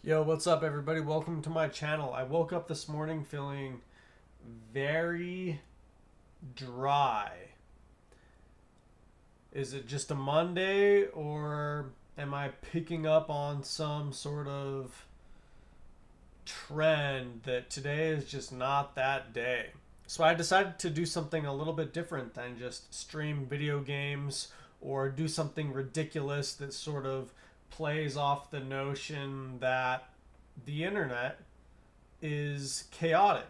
Yo, what's up, everybody? Welcome to my channel. I woke up this morning feeling very dry. Is it just a Monday, or am I picking up on some sort of trend that today is just not that day? So I decided to do something a little bit different than just stream video games or do something ridiculous that sort of plays off the notion that the internet is chaotic.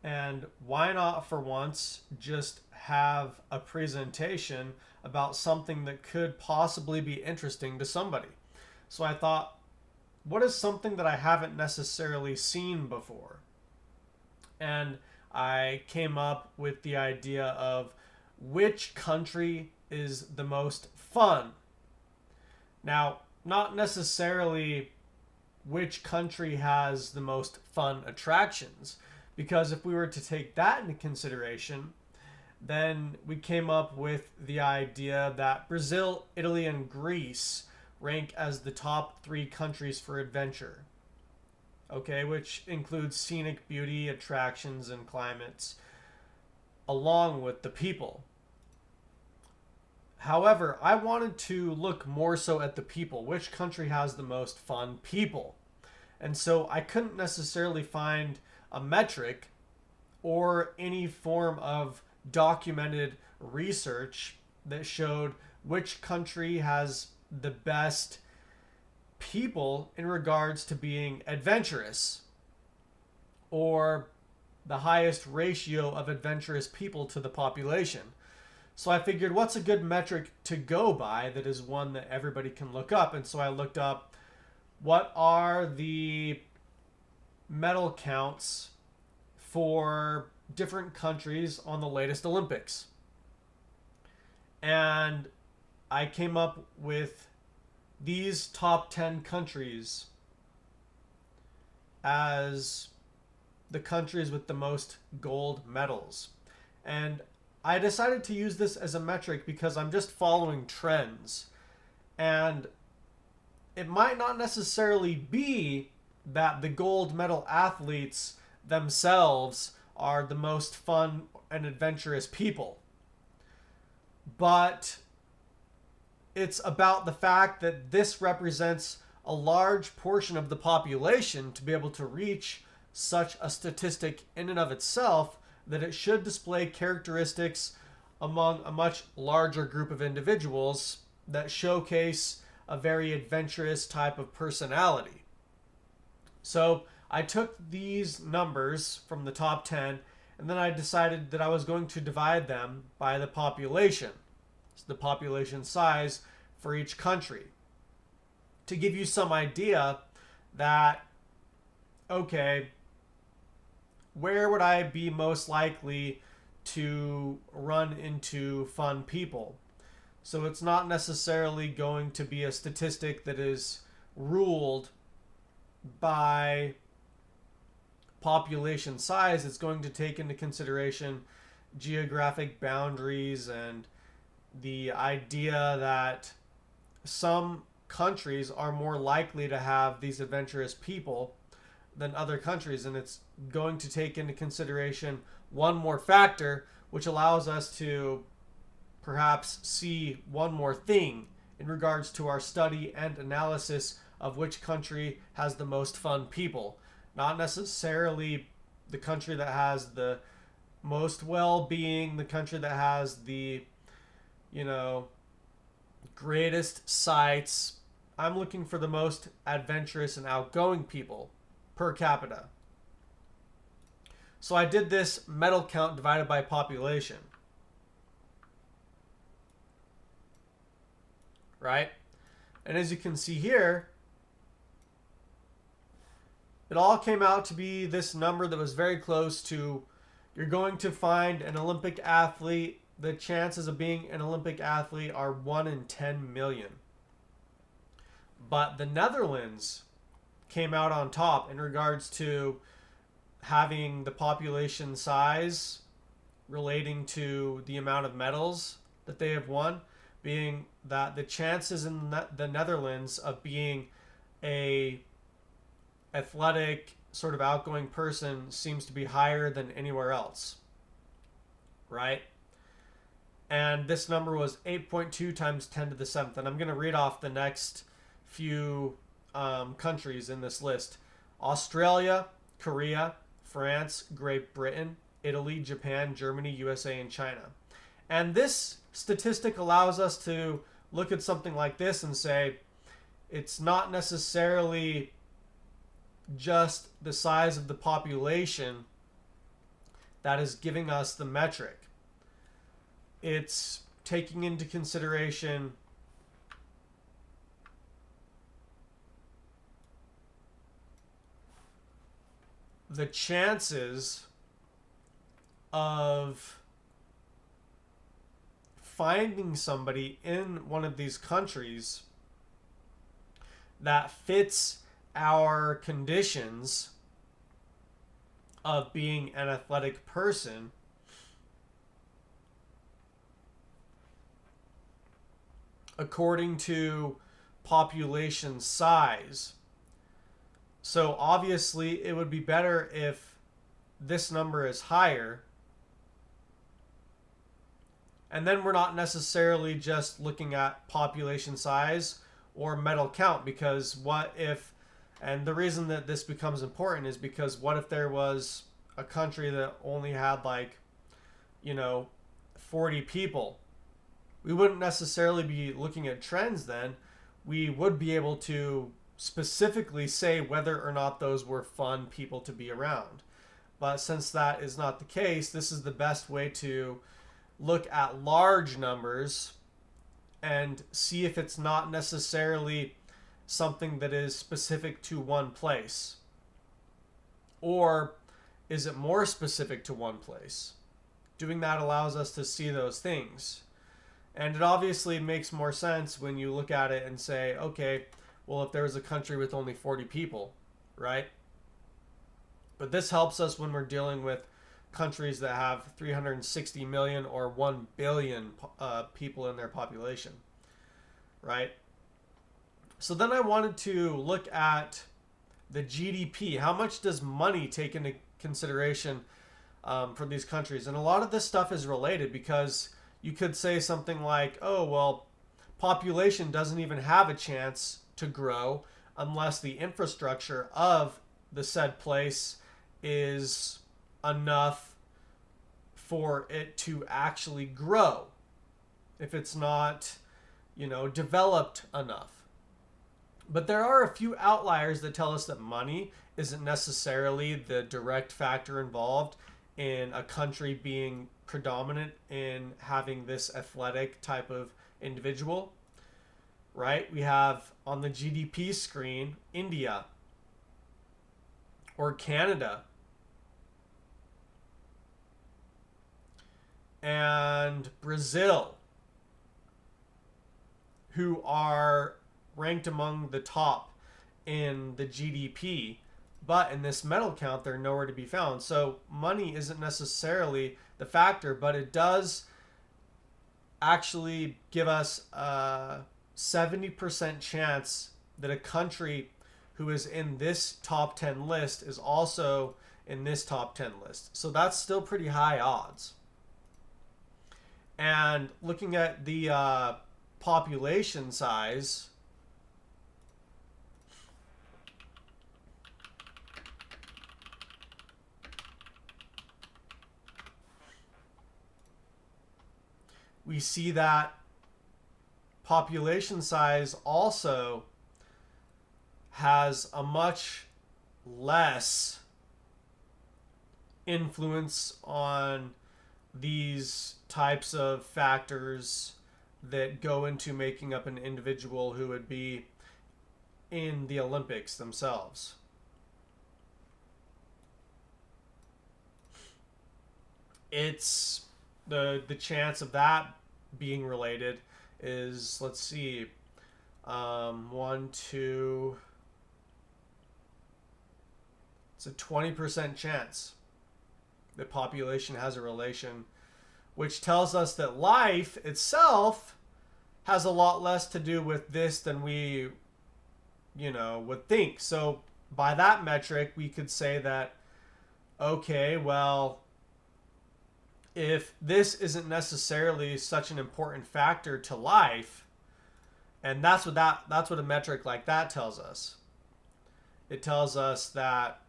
And why not, for once, just have a presentation about something that could possibly be interesting to somebody? So I thought, what is something that I haven't necessarily seen before? And I came up with the idea of which country is the most fun. Now, not necessarily which country has the most fun attractions. Because if we were to take that into consideration, then we came up with the idea that Brazil, Italy, and Greece rank as the top three countries for adventure. Okay, which includes scenic beauty, attractions, and climates, along with the people. However, I wanted to look more so at the people. Which country has the most fun people? And so I couldn't necessarily find a metric or any form of documented research that showed which country has the best people in regards to being adventurous or the highest ratio of adventurous people to the population. So I figured, what's a good metric to go by that is one that everybody can look up? And so I looked up what are the medal counts for different countries on the latest Olympics. And I came up with these top 10 countries as the countries with the most gold medals. And I decided to use this as a metric because I'm just following trends. And it might not necessarily be that the gold medal athletes themselves are the most fun and adventurous people, but it's about the fact that this represents a large portion of the population to be able to reach such a statistic in and of itself, that it should display characteristics among a much larger group of individuals that showcase a very adventurous type of personality. So I took these numbers from the top 10, and then I decided that I was going to divide them by the population, so the population size for each country, to give you some idea that, okay, where would I be most likely to run into fun people? So it's not necessarily going to be a statistic that is ruled by population size. It's going to take into consideration geographic boundaries and the idea that some countries are more likely to have these adventurous people than other countries. And it's going to take into consideration one more factor, which allows us to perhaps see one more thing in regards to our study and analysis of which country has the most fun people. Not necessarily the country that has the most well-being, the country that has the, you know, greatest sights. I'm looking for the most adventurous and outgoing people per capita. So I did this medal count divided by population, right? And as you can see here, it all came out to be this number that was very close to, you're going to find an Olympic athlete. The chances of being an Olympic athlete are 1 in 10 million. But the Netherlands came out on top in regards to having the population size relating to the amount of medals that they have won, being that the chances in the Netherlands of being a athletic, sort of outgoing person seems to be higher than anywhere else, right? And this number was 8.2 times 10 to the 7th. And I'm going to read off the next few countries in this list: Australia, Korea, France, Great Britain, Italy, Japan, Germany, USA, and China. And this statistic allows us to look at something like this and say it's not necessarily just the size of the population that is giving us the metric. It's taking into consideration the chances of finding somebody in one of these countries that fits our conditions of being an athletic person according to population size. So obviously it would be better if this number is higher. And then we're not necessarily just looking at population size or medal count, because what if, and the reason that this becomes important is because what if there was a country that only had 40 people? We wouldn't necessarily be looking at trends then. We would be able to specifically say whether or not those were fun people to be around. But since that is not the case, this is the best way to look at large numbers and see if it's not necessarily something that is specific to one place. Or is it more specific to one place? Doing that allows us to see those things. And it obviously makes more sense when you look at it and say, okay, well, if there was a country with only 40 people, right? But this helps us when we're dealing with countries that have 360 million or 1 billion people in their population, right? So then I wanted to look at the GDP. How much does money take into consideration for these countries? And a lot of this stuff is related, because you could say something like, oh, well, population doesn't even have a chance to grow unless the infrastructure of the said place is enough for it to actually grow. If it's not, developed enough. But there are a few outliers that tell us that money isn't necessarily the direct factor involved in a country being predominant in having this athletic type of individual, right? We have on the GDP screen India or Canada and Brazil, who are ranked among the top in the GDP, but in this medal count, they're nowhere to be found. So money isn't necessarily the factor, but it does actually give us a 70% chance that a country who is in this top 10 list is also in this top 10 list. So that's still pretty high odds. And looking at the population size, we see that population size also has a much less influence on these types of factors that go into making up an individual who would be in the Olympics themselves. It's the chance of that being related is, let's see, it's a 20% chance that population has a relation, which tells us that life itself has a lot less to do with this than we, would think. So by that metric, we could say that, okay, well, if this isn't necessarily such an important factor to life, and that's what a metric like that tells us. It tells us that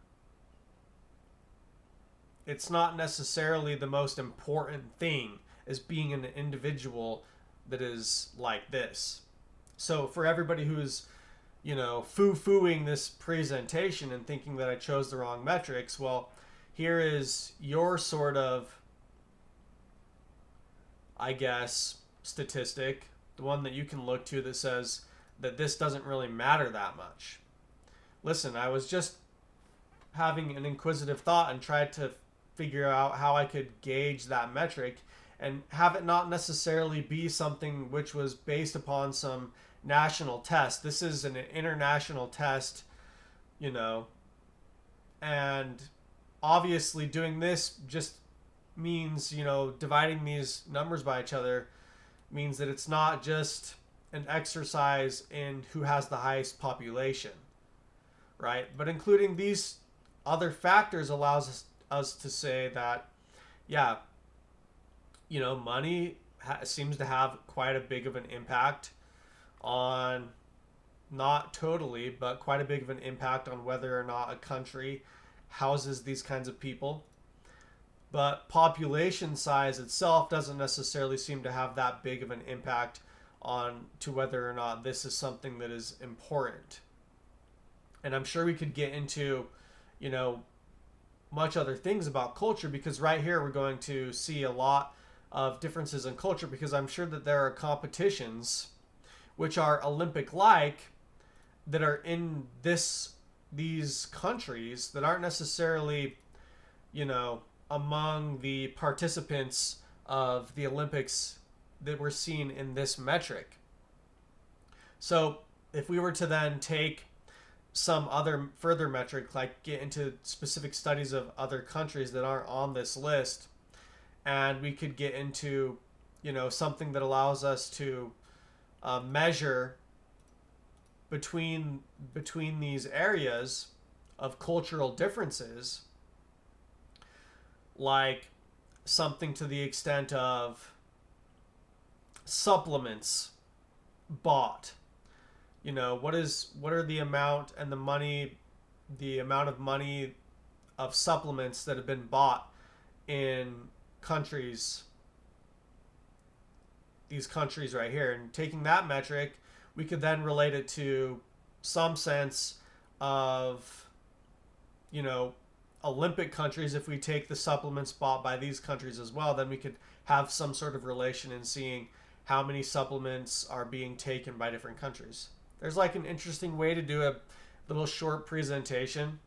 it's not necessarily the most important thing as being an individual that is like this. So for everybody who's, foo-fooing this presentation and thinking that I chose the wrong metrics, well, here is your sort of, I guess, statistic, the one that you can look to that says that this doesn't really matter that much. Listen, I was just having an inquisitive thought and tried to figure out how I could gauge that metric and have it not necessarily be something which was based upon some national test. This is an international test, you know, and obviously doing this just means, dividing these numbers by each other means that it's not just an exercise in who has the highest population, right? But including these other factors allows us to say that, yeah, money seems to have quite a big of an impact on, not totally, but quite a big of an impact on whether or not a country houses these kinds of people. But population size itself doesn't necessarily seem to have that big of an impact on to whether or not this is something that is important. And I'm sure we could get into, you know, much other things about culture, because right here we're going to see a lot of differences in culture, because I'm sure that there are competitions which are Olympic like that are in these countries that aren't necessarily, among the participants of the Olympics that we're seeing in this metric. So if we were to then take some other further metric, like get into specific studies of other countries that aren't on this list, and we could get into, something that allows us to measure between these areas of cultural differences, like something to the extent of supplements bought. What are the amount and the amount of money of supplements that have been bought in countries, these countries right here, and taking that metric, we could then relate it to some sense of, Olympic countries. If we take the supplements bought by these countries as well, then we could have some sort of relation in seeing how many supplements are being taken by different countries. There's like an interesting way to do a little short presentation.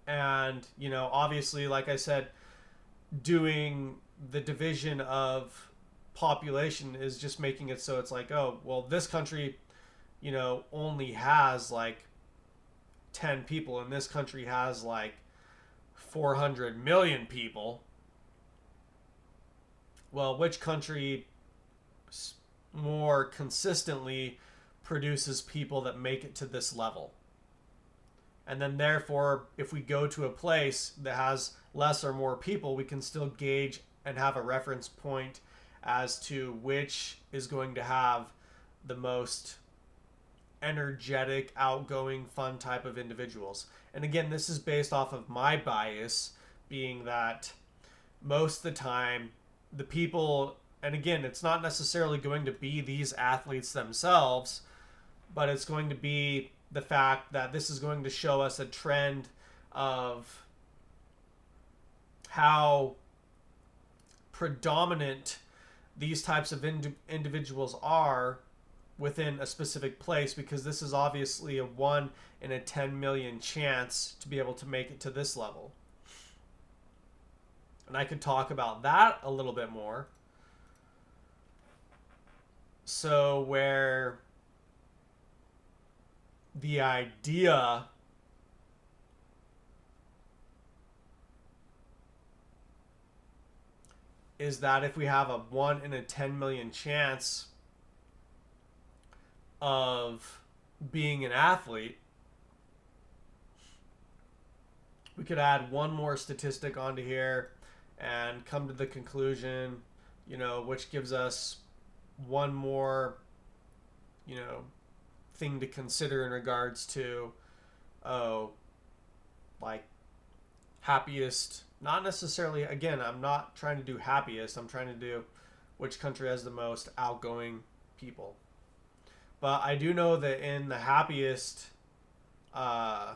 And, obviously, like I said, doing the division of population is just making it so it's like, oh, well, this country, only has like 10 people, and this country has like 400 million people. Well, which country more consistently produces people that make it to this level? And then therefore, if we go to a place that has less or more people, we can still gauge and have a reference point as to which is going to have the most energetic, outgoing, fun type of individuals. And again, this is based off of my bias, being that most of the time, the people, and again, it's not necessarily going to be these athletes themselves, but it's going to be the fact that this is going to show us a trend of how predominant these types of individuals are within a specific place, because this is obviously a 1 in a 10 million chance to be able to make it to this level. And I could talk about that a little bit more. So where the idea is that if we have a 1 in a 10 million chance of being an athlete, We could add one more statistic onto here and come to the conclusion, which gives us one more, you know, thing to consider in regards to, oh, like happiest, not necessarily, again, I'm not trying to do happiest, I'm trying to do which country has the most outgoing people. But I do know that in the happiest, uh,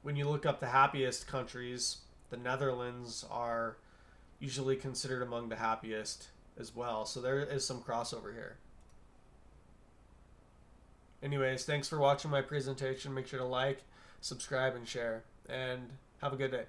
when you look up the happiest countries, the Netherlands are usually considered among the happiest as well. So there is some crossover here. Anyways, thanks for watching my presentation. Make sure to like, subscribe, and share. And have a good day.